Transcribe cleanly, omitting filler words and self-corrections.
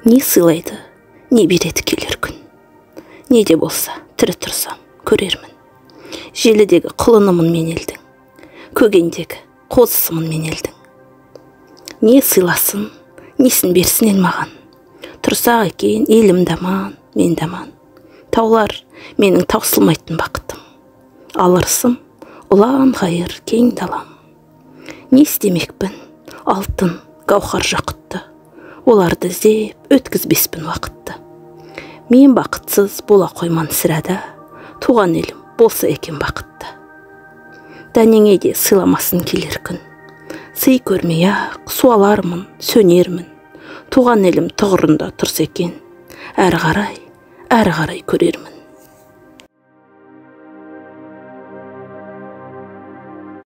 Не сыйлайды, не береді келер күн. Не де болса, тірі тұрсам, көрермін. Желідегі құлынымын мен елдің, көгендегі қозысымын мен елдің. Не сыйласын, несін берсін ел маған. Тұрсақ екен елім даман, мен даман. Таулар менің таусылмайтын бақытым. Алырсым, ұлан ғайыр кең далам. Не істемекпін, алтын, гауһар жақұтты. Оларды іздеп өткізбеспін уақытты. Мен бақытсыз бола қойман сірәда, туған елім болса екен бақытты. Дәнеңе де сыйламасын келер күн. Сый көрмей ақ, суалармын, сөнермін. Туған елім тұғырында тұрса екен, әрі қарай көрермін.